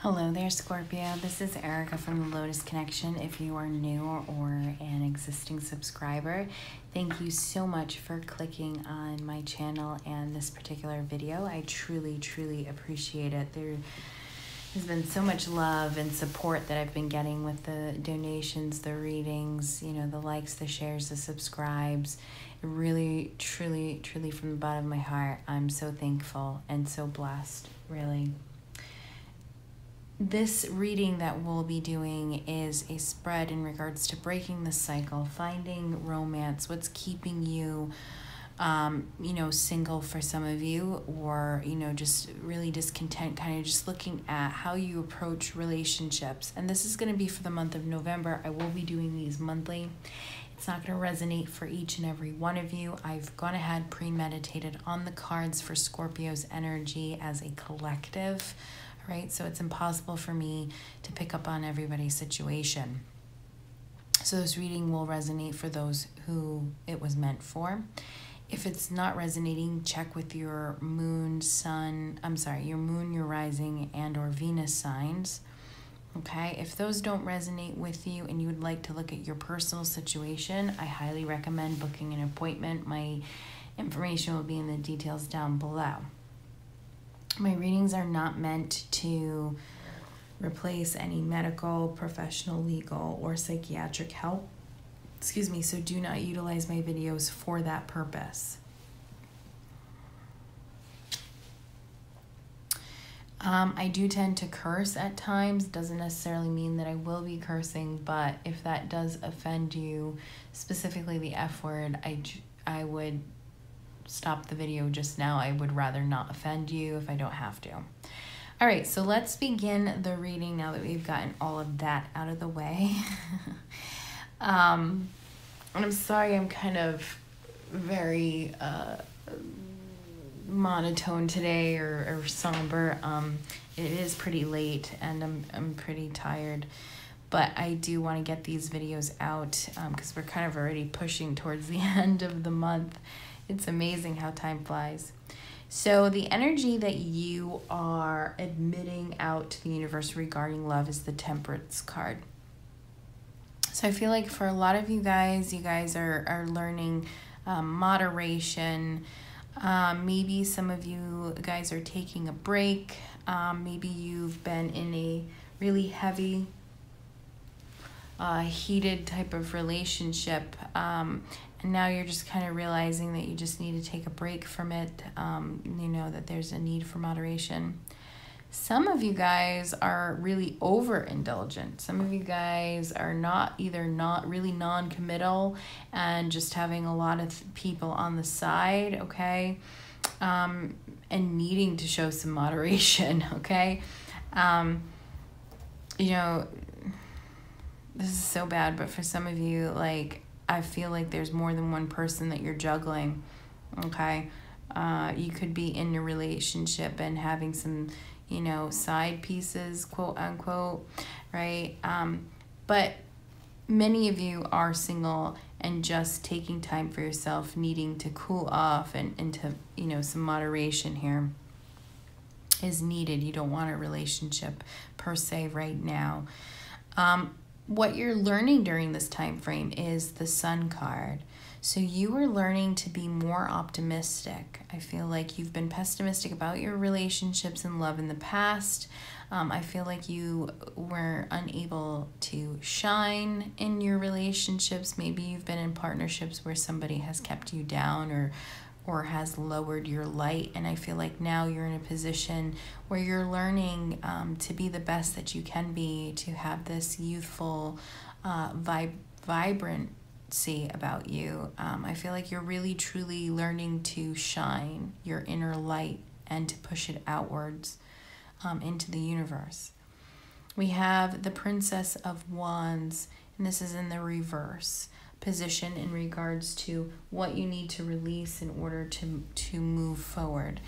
Hello there, Scorpio. This is Erica from the Lotus Connection. If you are new or an existing subscriber, thank you so much for clicking on my channel and this particular video. I truly, truly appreciate it. There has been so much love and support that I've been getting with the donations, the readings, the likes, the shares, the subscribes. It really, truly, truly from the bottom of my heart, I'm so thankful and so blessed, really. This reading that we'll be doing is a spread in regards to breaking the cycle, finding romance, what's keeping you, single for some of you, or, just really discontent, kind of just looking at how you approach relationships. And this is going to be for the month of November. I will be doing these monthly. It's not going to resonate for each and every one of you. I've gone ahead, premeditated on the cards for Scorpio's energy as a collective. Right? So it's impossible for me to pick up on everybody's situation. So this reading will resonate for those who it was meant for. If it's not resonating, check with your moon, your moon, your rising, and or Venus signs. Okay, if those don't resonate with you and you would like to look at your personal situation, I highly recommend booking an appointment. My information will be in the details down below. My readings are not meant to replace any medical, professional, legal, or psychiatric help. So do not utilize my videos for that purpose. I do tend to curse at times. Doesn't necessarily mean that I will be cursing, but if that does offend you, specifically the F word, I would stop the video just now. I would rather not offend you if I don't have to. All right, so let's begin the reading now that we've gotten all of that out of the way. And I'm sorry I'm kind of very monotone today or somber. It is pretty late and I'm pretty tired, but I do want to get these videos out because we're kind of already pushing towards the end of the month. It's amazing how time flies. So the energy that you are admitting out to the universe regarding love is the Temperance card. So I feel like for a lot of you guys are learning moderation. Maybe some of you guys are taking a break. Maybe you've been in a really heavy, heated type of relationship. And now you're just kind of realizing that you just need to take a break from it, that there's a need for moderation. Some of you guys are really overindulgent. Some of you guys are not really non-committal and just having a lot of people on the side, okay? And needing to show some moderation, okay? This is so bad, but for some of you, I feel like there's more than one person that you're juggling, okay? You could be in a relationship and having some, side pieces, quote unquote, right? But many of you are single and just taking time for yourself, needing to cool off and to, some moderation here is needed. You don't want a relationship per se right now. What you're learning during this time frame is the Sun card. So you are learning to be more optimistic. I feel like you've been pessimistic about your relationships and love in the past. I feel like you were unable to shine in your relationships. Maybe you've been in partnerships where somebody has kept you down or has lowered your light, and I feel like now you're in a position where you're learning to be the best that you can be, to have this youthful vibrancy about you. I feel like you're really truly learning to shine your inner light and to push it outwards into the universe. We have the Princess of Wands, and this is in the reverse position in regards to what you need to release in order to move forward.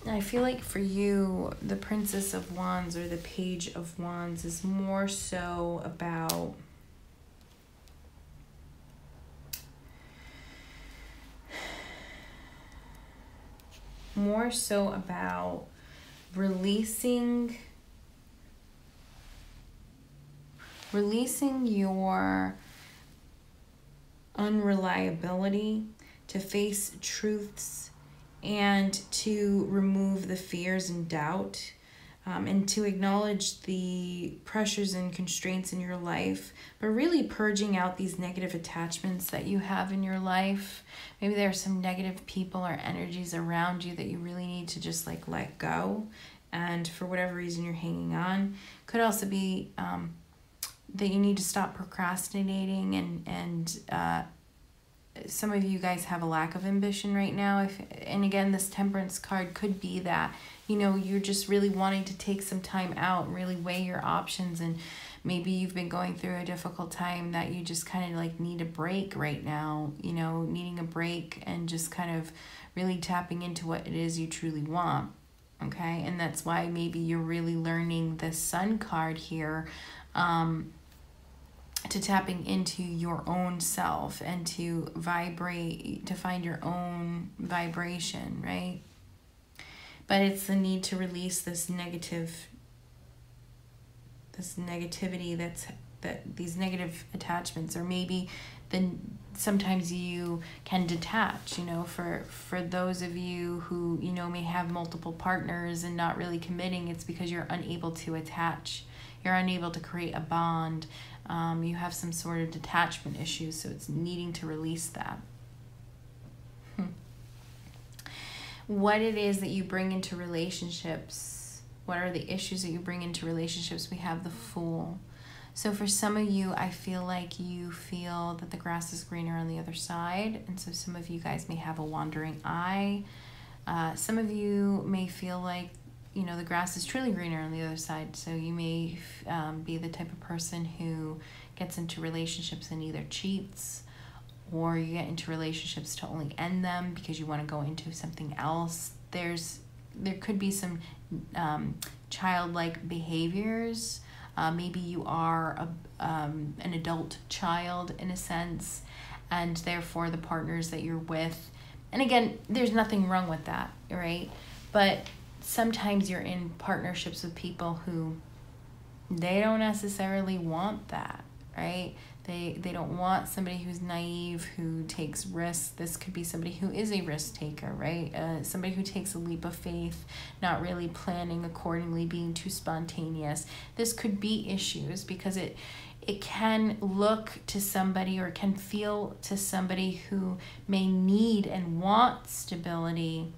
And I feel like for you, the Princess of Wands or the Page of Wands is more so about releasing releasing your unreliability, to face truths, and to remove the fears and doubt, and to acknowledge the pressures and constraints in your life, but really purging out these negative attachments that you have in your life. Maybe there are some negative people or energies around you that you really need to just like let go, and for whatever reason you're hanging on. Could also be that you need to stop procrastinating, and some of you guys have a lack of ambition right now. And again, this Temperance card could be that, you know, you're just really wanting to take some time out and really weigh your options, and maybe you've been going through a difficult time that you just kind of like need a break right now, you know, needing a break and just kind of really tapping into what it is you truly want. Okay, and that's why maybe you're really learning the Sun card here, to tapping into your own self and to vibrate, to find your own vibration, right? But it's the need to release this negativity, these negative attachments, or maybe then sometimes you can detach, you know, for those of you who, you know, may have multiple partners and not really committing, it's because you're unable to attach. You're unable to create a bond. You have some sort of detachment issues, so it's needing to release that. What it is that you bring into relationships, what are the issues that you bring into relationships? We have the Fool. So for some of you, I feel like you feel that the grass is greener on the other side, and so some of you guys may have a wandering eye. Some of you may feel like, you know, the grass is truly greener on the other side. So you may be the type of person who gets into relationships and either cheats, or you get into relationships to only end them because you want to go into something else. There could be some childlike behaviors. Maybe you are an adult child in a sense, and therefore the partners that you're with. And again, there's nothing wrong with that, right? But sometimes you're in partnerships with people who they don't necessarily want that, right? They don't want somebody who's naive, who takes risks. This could be somebody who is a risk taker, right? Somebody who takes a leap of faith, not really planning accordingly, being too spontaneous. This could be issues because it can look to somebody, or can feel to somebody who may need and want stability.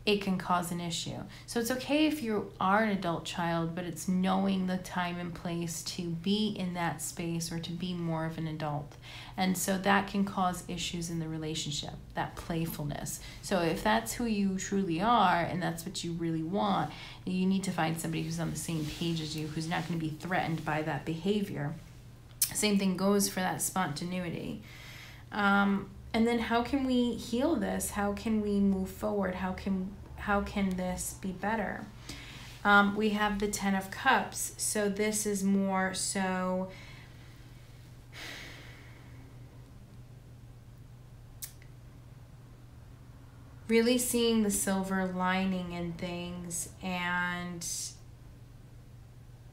It can cause an issue. So it's okay if you are an adult child, but it's knowing the time and place to be in that space, or to be more of an adult. And so that can cause issues in the relationship, that playfulness. So if that's who you truly are and that's what you really want, you need to find somebody who's on the same page as you, who's not going to be threatened by that behavior. Same thing goes for that spontaneity. And then how can we heal this? How can we move forward? How can this be better? We have the 10 of Cups. So this is more so really seeing the silver lining in things, and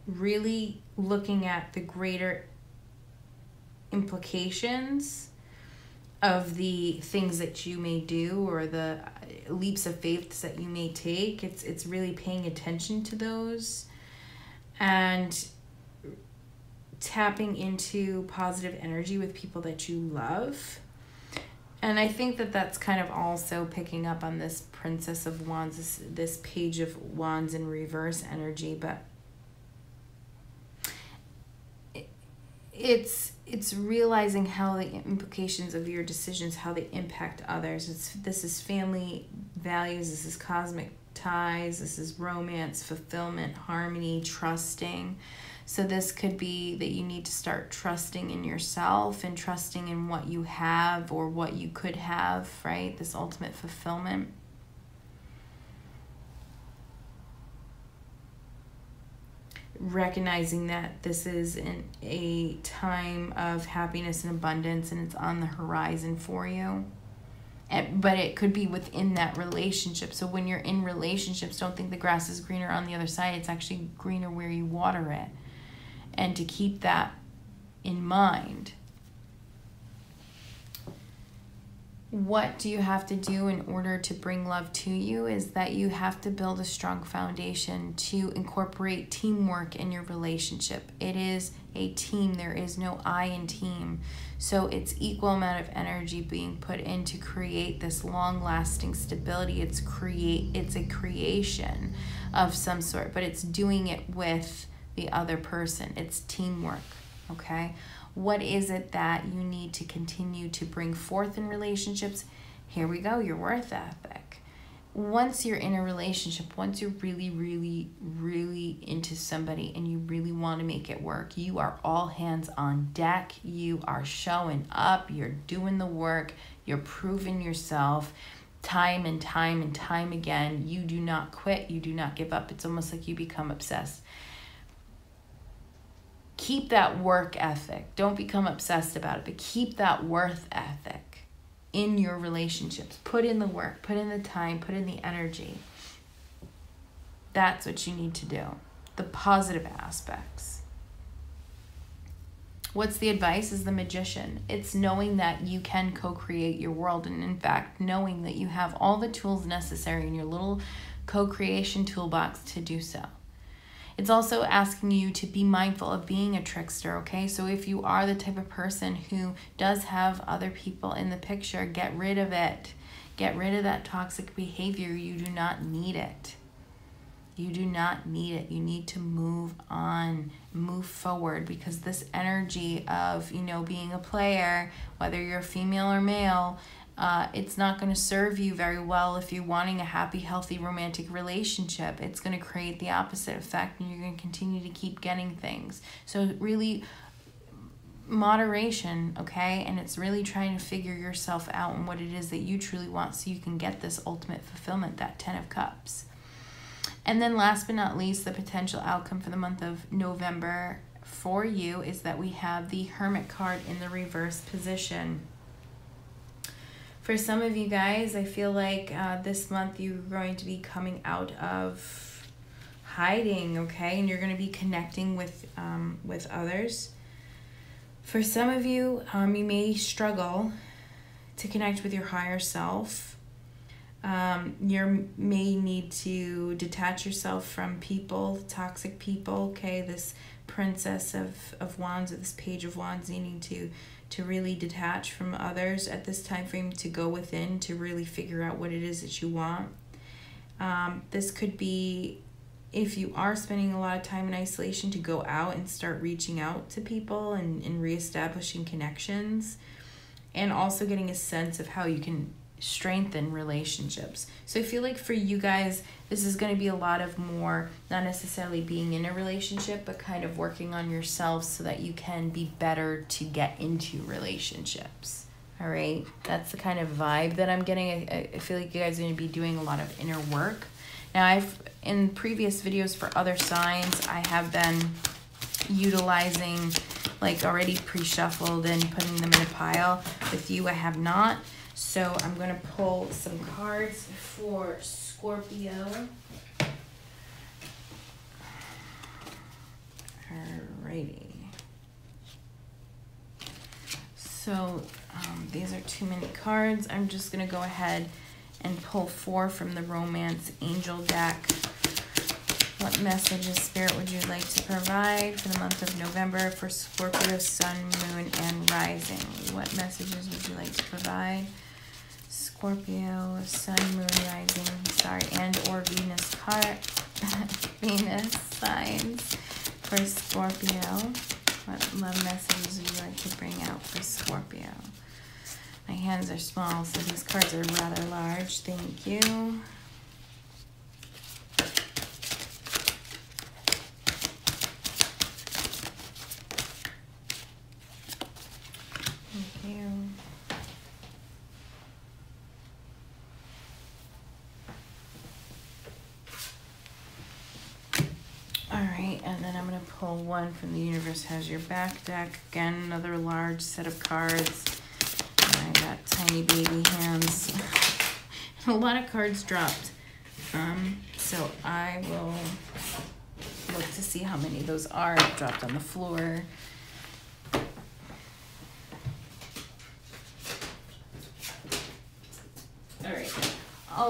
really looking at the greater implications of the things that you may do, or the leaps of faith that you may take. It's really paying attention to those and tapping into positive energy with people that you love. And I think that that's kind of also picking up on this Princess of Wands, this Page of Wands in reverse energy, but it's realizing how the implications of your decisions, how they impact others. This is family values, this is cosmic ties, this is romance, fulfillment, harmony, trusting. So this could be that you need to start trusting in yourself and trusting in what you have or what you could have, right? This ultimate fulfillment. Recognizing that this is a time of happiness and abundance, and it's on the horizon for you. But it could be within that relationship. So when you're in relationships, don't think the grass is greener on the other side. It's actually greener where you water it. And to keep that in mind. What do you have to do in order to bring love to you is that you have to build a strong foundation to incorporate teamwork in your relationship. It is a team. There is no I in team. So it's equal amount of energy being put in to create this long-lasting stability. It's a creation of some sort, but it's doing it with the other person. It's teamwork, okay? What is it that you need to continue to bring forth in relationships? Here we go, your worth ethic. Once you're in a relationship, once you're really, really, really into somebody and you really want to make it work, you are all hands on deck. You are showing up. You're doing the work. You're proving yourself time and time and time again. You do not quit. You do not give up. It's almost like you become obsessed. Keep that work ethic. Don't become obsessed about it, but keep that worth ethic in your relationships. Put in the work, put in the time, put in the energy. That's what you need to do. The positive aspects. What's the advice is the magician. It's knowing that you can co-create your world, and in fact, knowing that you have all the tools necessary in your little co-creation toolbox to do so. It's also asking you to be mindful of being a trickster, okay? So if you are the type of person who does have other people in the picture, get rid of it. Get rid of that toxic behavior. You do not need it. You do not need it. You need to move on, move forward, because this energy of, being a player, whether you're female or male, it's not going to serve you very well if you're wanting a happy, healthy, romantic relationship. It's going to create the opposite effect, and you're going to continue to keep getting things. So really, moderation, okay? And it's really trying to figure yourself out and what it is that you truly want so you can get this ultimate fulfillment, that 10 of Cups. And then last but not least, the potential outcome for the month of November for you is that we have the Hermit card in the reverse position. For some of you guys, I feel like this month you're going to be coming out of hiding, okay? And you're going to be connecting with others. For some of you, you may struggle to connect with your higher self. You may need to detach yourself from people, toxic people, okay? This Princess of Wands, or this Page of Wands, needing to really detach from others at this time frame, to go within, to really figure out what it is that you want. This could be, if you are spending a lot of time in isolation, to go out and start reaching out to people and reestablishing connections, and also getting a sense of how you can strengthen relationships. So I feel like for you guys, this is going to be a lot of more, not necessarily being in a relationship, but kind of working on yourself so that you can be better to get into relationships. All right, that's the kind of vibe that I'm getting. I feel like you guys are going to be doing a lot of inner work. Now, in previous videos for other signs, I have been utilizing, like, already pre-shuffled and putting them in a pile. With you, I have not. So I'm going to pull some cards for Scorpio. Alrighty. So these are too many cards. I'm just going to go ahead and pull 4 from the Romance Angel deck. What messages, Spirit, would you like to provide for the month of November for Scorpio, Sun, Moon, and Rising? What messages would you like to provide? Scorpio, Sun, Moon, Rising, and or Venus Venus signs for Scorpio. What love messages would you like to bring out for Scorpio? My hands are small, so these cards are rather large. Thank you. Thank you. Alright, and then I'm going to pull 1 from the Universe Has Your Back deck. Again, another large set of cards. I got tiny baby hands. A lot of cards dropped. So I will look to see how many of those are dropped on the floor.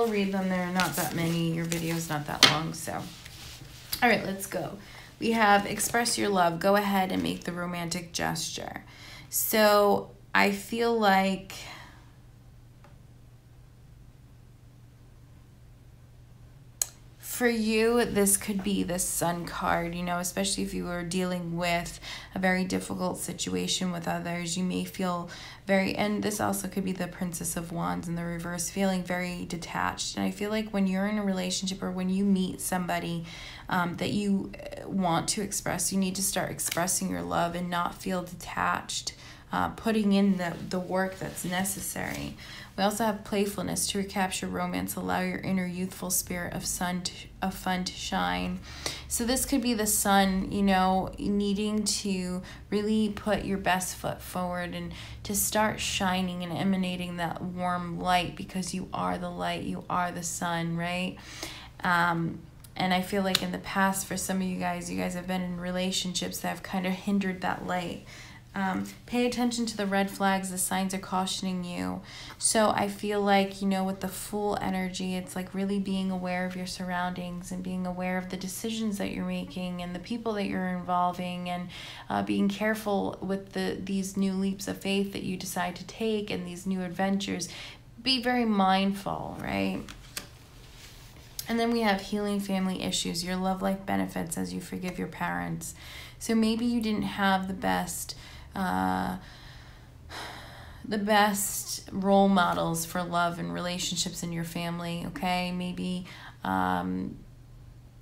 I'll read them. There are not that many. Your video's not that long, so. All right, let's go. We have express your love. Go ahead and make the romantic gesture. So I feel like for you, this could be the Sun card, you know, especially if you were dealing with a very difficult situation with others. You may feel very, and this also could be the Princess of Wands in the reverse, feeling very detached. And I feel like when you're in a relationship or when you meet somebody that you want to express, you need to start expressing your love and not feel detached, putting in the work that's necessary. We also have playfulness to recapture romance, allow your inner youthful spirit of fun to shine. So this could be the Sun, you know, needing to really put your best foot forward and to start shining and emanating that warm light, because you are the light, you are the sun, right? And I feel like in the past, for some of you guys have been in relationships that have kind of hindered that light. Pay attention to the red flags. The signs are cautioning you. So I feel like, you know, with the Fool energy, it's like really being aware of your surroundings and being aware of the decisions that you're making and the people that you're involving, and being careful with these new leaps of faith that you decide to take and these new adventures. Be very mindful, right? And then we have healing family issues. Your love life benefits as you forgive your parents. So maybe you didn't have the best role models for love and relationships in your family, okay? Maybe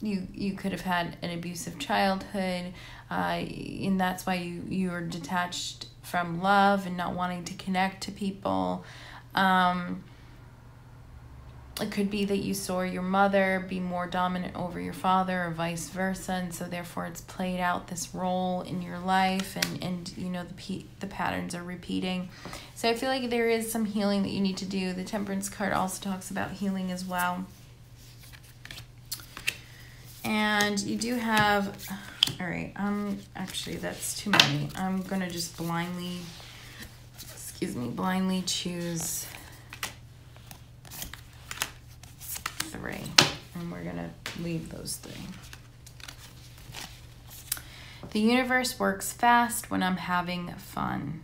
you could have had an abusive childhood, and that's why you are detached from love and not wanting to connect to people. It could be that you saw your mother be more dominant over your father or vice versa, and so therefore it's played out this role in your life, and you know, the patterns are repeating. So I feel like there is some healing that you need to do. The Temperance card also talks about healing as well. And you do have, all right, actually that's too many. I'm going to just blindly choose 3, and we're gonna leave those 3. The universe works fast when I'm having fun.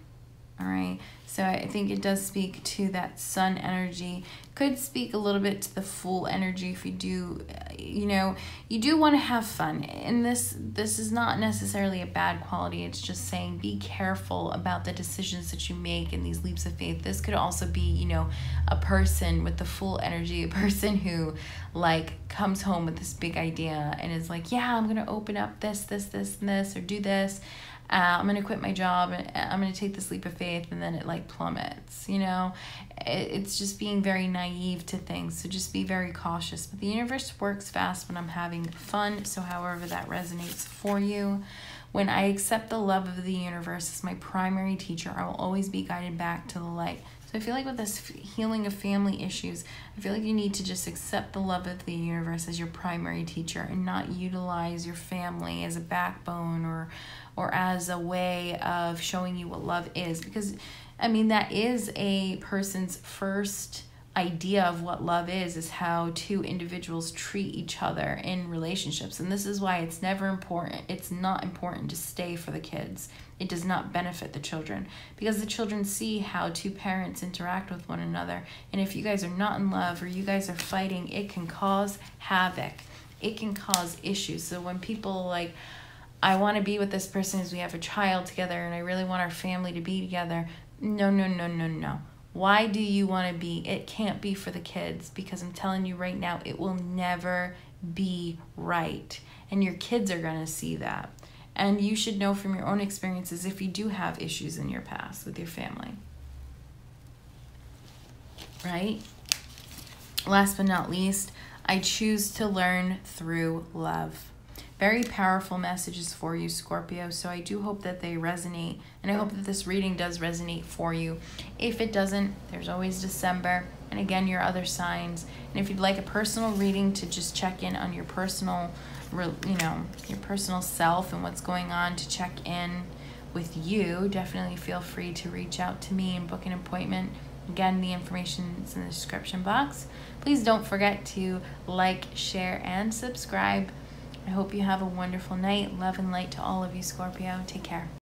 All right, so I think it does speak to that Sun energy. Could speak a little bit to the Fool energy if you do, you know, you do want to have fun. And this is not necessarily a bad quality. It's just saying be careful about the decisions that you make in these leaps of faith. This could also be, you know, a person with the Fool energy, a person who like comes home with this big idea and is like, yeah, I'm going to open up this, and this, or do this. I'm going to quit my job, and I'm going to take this leap of faith, and then it like plummets, you know. It's just being very naive to things, so just be very cautious. But the universe works fast when I'm having fun, so however that resonates for you. When I accept the love of the universe as my primary teacher, I will always be guided back to the light. So I feel like with this healing of family issues, I feel like you need to just accept the love of the universe as your primary teacher and not utilize your family as a backbone or as a way of showing you what love is. Because, I mean, that is a person's first idea of what love is how two individuals treat each other in relationships. And this is why it's never important. It's not important to stay for the kids. It does not benefit the children, because the children see how two parents interact with one another. And if you guys are not in love or you guys are fighting, it can cause havoc. It can cause issues. So when people like, I want to be with this person as we have a child together and I really want our family to be together. No. Why do you want to be? It can't be for the kids, because I'm telling you right now, it will never be right. And your kids are going to see that. And you should know from your own experiences if you do have issues in your past with your family. Right? Last but not least, I choose to learn through love. Very powerful messages for you, Scorpio. So I do hope that they resonate. And I hope that this reading does resonate for you. If it doesn't, there's always December. And again, your other signs. And if you'd like a personal reading to just check in on your personal, your personal self and what's going on, to check in with you, definitely feel free to reach out to me and book an appointment. Again, the information is in the description box. Please don't forget to like, share, and subscribe. I hope you have a wonderful night. Love and light to all of you, Scorpio. Take care.